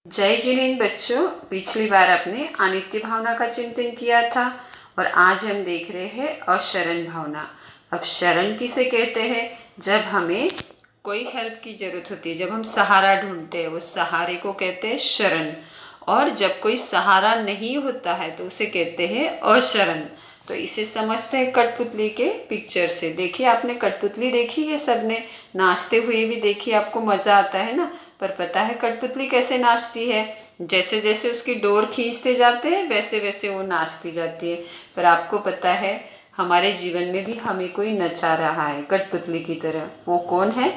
जय जिनेंद्र बच्चों, पिछली बार आपने अनित्य भावना का चिंतन किया था और आज हम देख रहे हैं अशरण भावना। अब शरण किसे कहते हैं? जब हमें कोई हेल्प की ज़रूरत होती है, जब हम सहारा ढूंढते हैं, उस सहारे को कहते हैं शरण। और जब कोई सहारा नहीं होता है तो उसे कहते हैं अशरण। तो इसे समझते हैं कठपुतली के पिक्चर से। देखिए, आपने कठपुतली देखी है, सबने नाचते हुए भी देखी, आपको मज़ा आता है ना। पर पता है कठपुतली कैसे नाचती है? जैसे जैसे उसकी डोर खींचते जाते हैं वैसे वैसे वो नाचती जाती है। पर आपको पता है हमारे जीवन में भी हमें कोई नचा रहा है कठपुतली की तरह। वो कौन है?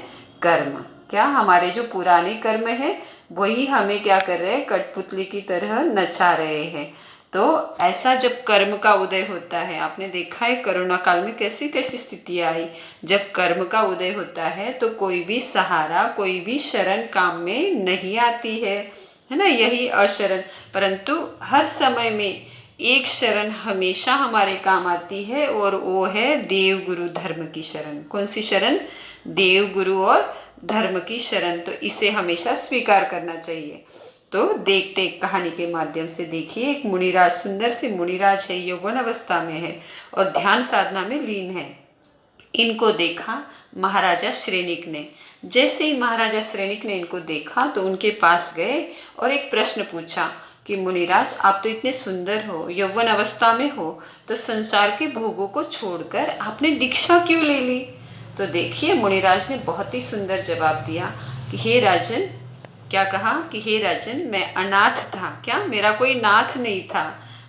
कर्म। क्या हमारे जो पुराने कर्म है वही हमें क्या कर रहे हैं? कठपुतली की तरह नचा रहे हैं। तो ऐसा जब कर्म का उदय होता है, आपने देखा है कोरोना काल में कैसी कैसी स्थितियाँ आई। जब कर्म का उदय होता है तो कोई भी सहारा, कोई भी शरण काम में नहीं आती है ना। यही अशरण। परंतु हर समय में एक शरण हमेशा हमारे काम आती है और वो है देव गुरु धर्म की शरण। कौन सी शरण? देव गुरु और धर्म की शरण। तो इसे हमेशा स्वीकार करना चाहिए। तो देखते एक कहानी के माध्यम से देखिए, एक मुनिराज, सुंदर से मुनिराज है, यौवन अवस्था में है और ध्यान साधना में लीन है। इनको देखा महाराजा श्रेणिक ने। जैसे ही महाराजा श्रेणिक ने इनको देखा तो उनके पास गए और एक प्रश्न पूछा कि मुनिराज, आप तो इतने सुंदर हो, यौवन अवस्था में हो, तो संसार के भोगों को छोड़कर आपने दीक्षा क्यों ले ली? तो देखिए, मुनिराज ने बहुत ही सुंदर जवाब दिया कि हे राजन, क्या कहा कि हे राजन, मैं अनाथ था। क्या मेरा कोई नाथ नहीं था?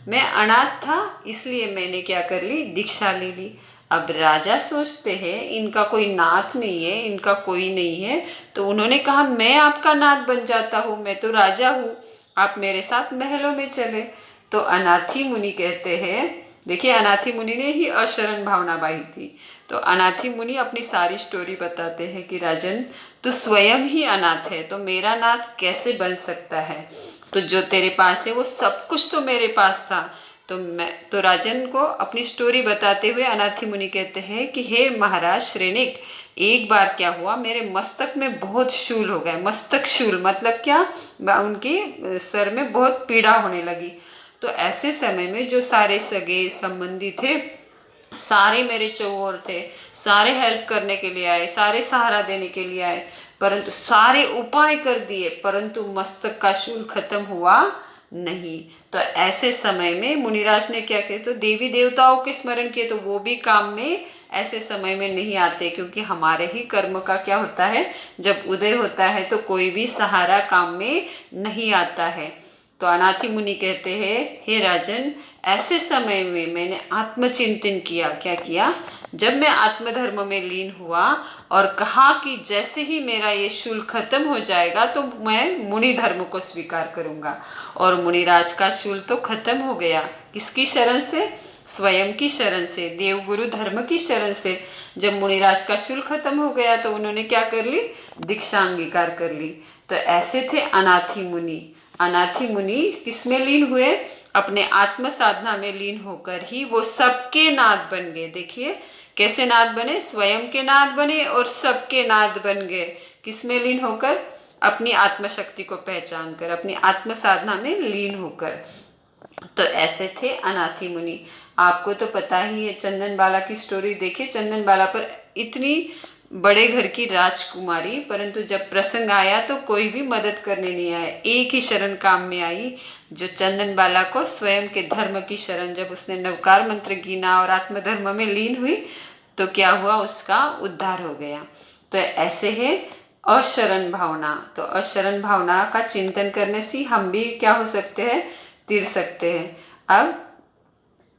मैं अनाथ था, इसलिए मैंने क्या कर ली? दीक्षा ले ली। अब राजा सोचते हैं इनका कोई नाथ नहीं है, इनका कोई नहीं है, तो उन्होंने कहा मैं आपका नाथ बन जाता हूँ, मैं तो राजा हूँ, आप मेरे साथ महलों में चले। तो अनाथी मुनि कहते हैं, देखिए अनाथी मुनि ने ही अशरण भावना बाही थी। तो अनाथी मुनि अपनी सारी स्टोरी बताते हैं कि राजन, तू स्वयं ही अनाथ है तो मेरा नाथ कैसे बन सकता है? तो जो तेरे पास है वो सब कुछ तो मेरे पास था। तो राजन को अपनी स्टोरी बताते हुए अनाथी मुनि कहते हैं कि हे महाराज श्रेणिक, एक बार क्या हुआ, मेरे मस्तक में बहुत शूल हो गए। मस्तक शूल मतलब क्या? उनके सर में बहुत पीड़ा होने लगी। तो ऐसे समय में जो सारे सगे संबंधी थे, सारे मेरे चौर थे, सारे हेल्प करने के लिए आए, सारे सहारा देने के लिए आए, परंतु सारे उपाय कर दिए, परंतु मस्तक का शूल खत्म हुआ नहीं। तो ऐसे समय में मुनिराज ने क्या किया? तो देवी देवताओं के स्मरण किए, तो वो भी काम में ऐसे समय में नहीं आते, क्योंकि हमारे ही कर्म का क्या होता है, जब उदय होता है तो कोई भी सहारा काम में नहीं आता है। तो अनाथी मुनि कहते हैं, हे राजन, ऐसे समय में मैंने आत्मचिंतन किया। क्या किया? जब मैं आत्मधर्म में लीन हुआ और कहा कि जैसे ही मेरा ये शूल खत्म हो जाएगा तो मैं मुनि धर्म को स्वीकार करूंगा। और मुनिराज का शूल तो खत्म हो गया। किसकी शरण से? स्वयं की शरण से, देवगुरु धर्म की शरण से। जब मुनिराज का शूल खत्म हो गया तो उन्होंने क्या कर ली? दीक्षा अंगीकार कर ली। तो ऐसे थे अनाथी मुनि। अनाथी मुनि किसमें लीन हुए? अपने आत्म साधना में लीन होकर ही वो सबके नाथ बन गए। देखिए कैसे नाथ बने? स्वयं के नाथ बने और सबके नाथ बन गए। किसमें लीन होकर? अपनी आत्मशक्ति को पहचान कर, अपनी आत्म साधना में लीन होकर। तो ऐसे थे अनाथी मुनि। आपको तो पता ही है, चंदन बाला की स्टोरी देखिए। चंदन बाला पर इतनी बड़े घर की राजकुमारी, परंतु जब प्रसंग आया तो कोई भी मदद करने नहीं आया। एक ही शरण काम में आई, जो चंदन बाला को स्वयं के धर्म की शरण। जब उसने नवकार मंत्र गिना और आत्मधर्म में लीन हुई तो क्या हुआ? उसका उद्धार हो गया। तो ऐसे है अशरण भावना। तो अशरण भावना का चिंतन करने से हम भी क्या हो सकते हैं? तीर सकते हैं। अब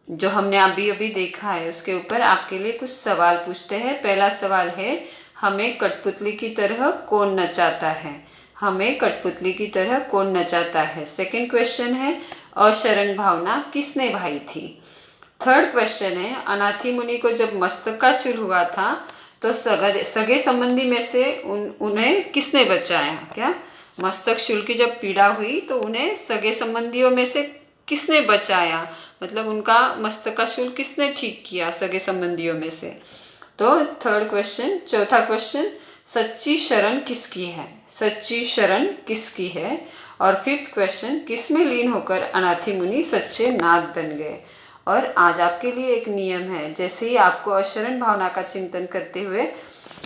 जो हमने अभी अभी देखा है उसके ऊपर आपके लिए कुछ सवाल पूछते हैं। पहला सवाल है, हमें कठपुतली की तरह कौन नचाता है? हमें कठपुतली की तरह कौन नचाता है? सेकंड क्वेश्चन है, अशरण भावना किसने भाई थी? थर्ड क्वेश्चन है, अनाथी मुनि को जब मस्तक का शूल हुआ था तो सगे संबंधी में से उन्हें किसने बचाया? क्या मस्तक शूल की जब पीड़ा हुई तो उन्हें सगे संबंधियों में से किसने बचाया? मतलब उनका मस्तक का शूल किसने ठीक किया सगे संबंधियों में से? तो थर्ड क्वेश्चन। चौथा क्वेश्चन, सच्ची शरण किसकी है? सच्ची शरण किसकी है? और फिफ्थ क्वेश्चन, किसमें लीन होकर अनाथी मुनि सच्चे नाथ बन गए। और आज आपके लिए एक नियम है, जैसे ही आपको अशरण भावना का चिंतन करते हुए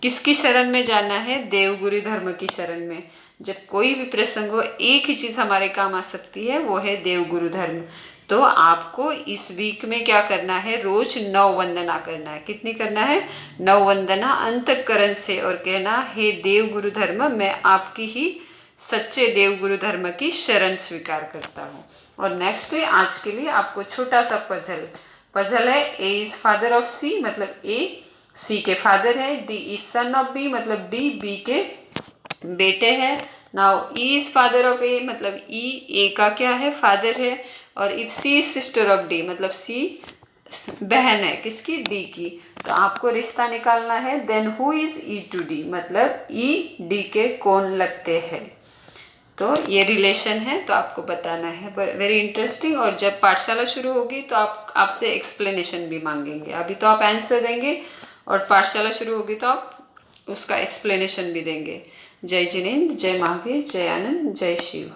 किसकी शरण में जाना है, देव गुरु धर्म की शरण में। जब कोई भी प्रसंग हो, एक ही चीज़ हमारे काम आ सकती है, वो है देव गुरु धर्म। तो आपको इस वीक में क्या करना है, रोज 9 वंदना करना है। कितनी करना है, 9 वंदना अंतःकरण से, और कहना, हे देव गुरु धर्म, मैं आपकी ही सच्चे देव गुरु धर्म की शरण स्वीकार करता हूँ। और नेक्स्ट है, आज के लिए आपको छोटा सा पजल है। A is father of C, मतलब ए सी के फादर है। D is son of B, मतलब डी बी के बेटे हैं। Now E is father of A, मतलब ई ए का क्या है, फादर है। और if C is sister of D, मतलब सी बहन है किसकी, डी की। तो आपको रिश्ता निकालना है, then who is E to D, मतलब ई डी के कौन लगते हैं। तो ये रिलेशन है, तो आपको बताना है। Very interesting. और जब पाठशाला शुरू होगी तो आपसे एक्सप्लेनेशन भी मांगेंगे। अभी तो आप आंसर देंगे, और पाठशाला शुरू होगी तो आप उसका एक्सप्लेनेशन भी देंगे। जय जिनेंद्र, जय महावीर, जय आनंद, जय शिव।